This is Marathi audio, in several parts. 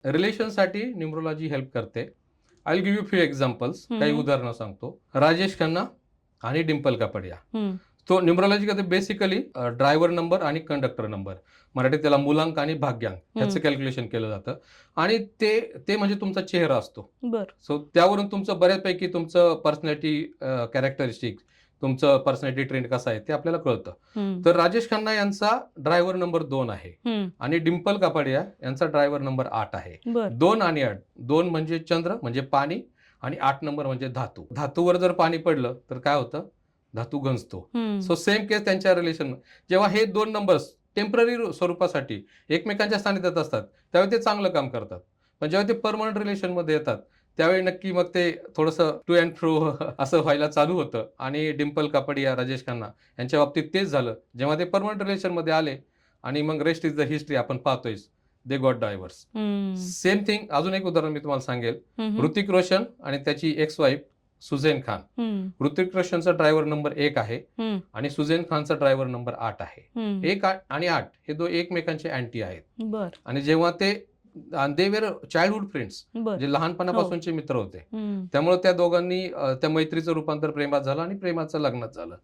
रिलेशनसाठी न्यूमरोलॉजी हेल्प करते. I will give you few examples. काही हम्म. उदाहरणं सांगतो. राजेश खन्ना आणि डिंपल कापडिया. हम्म. तो न्यूमरोलॉजीमध्ये बेसिकली ड्रायव्हर नंबर आणि कंडक्टर नंबर, मराठीत त्याला मूलांक आणि भाग्यांक ह्याचं कॅल्क्युलेशन केलं जातं. आणि ते ते म्हणजे तुमचा चेहरा असतो. बर. सो त्यावरून तुमचं बऱ्यापैकी तुमचं पर्सनॅलिटी कॅरेक्टरिस्टिक, तुमचं पर्सनॅलिटी ट्रेंड कसा आहे ते आपल्याला कळतं. हम्म. तर राजेश खन्ना यांचा ड्रायव्हर नंबर 2 आहे हम्म. आणि डिंपल कापडिया यांचा ड्रायव्हर नंबर 8 आहे. बर. 2 आणि 8, 2 म्हणजे चंद्र म्हणजे पाणी आणि 8 नंबर म्हणजे धातू. धातूवर जर पाणी पडलं तर काय होतं? धातू गंजतो. हम्म. सो सेम केस त्यांच्या रिलेशन. जेव्हा हे 2 नंबर्स टेम्पररी स्वरूपासाठी एकमेकांच्या सानिध्यात असतात त्यावेळी ते चांगलं काम करतात. पण जेव्हा ते परमनंट रिलेशनमध्ये येतात त्यावेळी नक्की मग ते थोडंसं टू अँड फ्रो असं व्हायला चालू होतं. आणि डिंपल कापडिया, राजेश खन्ना यांच्या बाबतीत तेच झालं. जेव्हा ते परमनंट रिलेशनमध्ये आले आणि मग रेस्ट इज द हिस्ट्री आपण पाहतोय. They got divorce. Hmm. Same thing अजून एक उदाहरण मी तुम्हाला सांगेल. हम्म. ऋतिक रोशन आणि त्याची एक्स वाईफ सुझेन खान. हम्म. ऋतिक रोशनचा ड्रायव्हर नंबर 1 आहे हम्म. आणि सुझेन खानचा ड्रायव्हर नंबर 8 आहे. हम्म. 1 आणि 8 हे एकमेकांचे अँटी आहेत. बर. आणि जेव्हा ते दे वेर चाइल्डहुड फ्रेंड्स, बर. जे लहानपणापासूनचे मित्र होते. हम्म. त्यामुळे त्या दोघांनी त्या मैत्रीचं रूपांतर प्रेमात झालं आणि प्रेमाचं लग्नात झालं.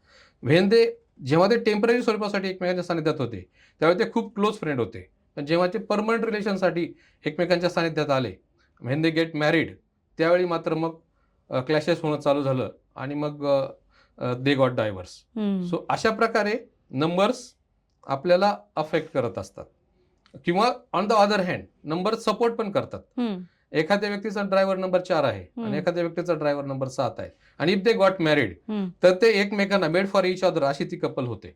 व्हेन दे जेव्हा ते टेम्पररी स्वरूपासाठी एकमेकांच्या सानिध्यात होते त्यावेळी ते खूप क्लोज फ्रेंड होते. पण जेव्हा ते परमनंट रिलेशनसाठी एकमेकांच्या सानिध्यात आले, व्हेन दे गेट मॅरिड, त्यावेळी मात्र मग क्लॅशेस होणं चालू झालं आणि मग दे गॉट डायव्हर्स. हम्म. सो अशा प्रकारे नंबर्स आपल्याला अफेक्ट करत असतात. किंवा on the other hand number support पण करतात. हम्म. एखाद्या व्यक्तीचा ड्रायव्हर नंबर 4 आहे आणि एखाद्या व्यक्तीचा ड्रायव्हर नंबर 7 आहे आणि इफ दे गॉट मॅरिड हम्म. तर ते एकमेकांना मेड फॉर इच अदर अशी ती कपल होते.